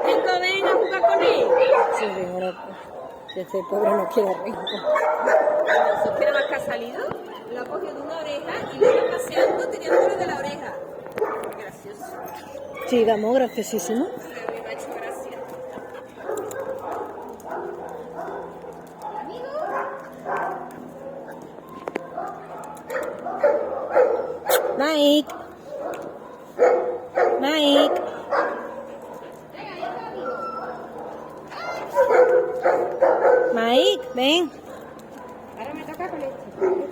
Renko, ven a jugar con él. Sí, Renko, no, que este pobre no quiere Renko. Si quiere más que ha salido, lo ha cogido de una oreja y lo está paseando tirándolo de la oreja. Gracioso. Sí, vamos, graciosísimo. A mí me ha hecho gracia. Amigo. Mike. Mike. Mike, ven. Ahora me toca con esto.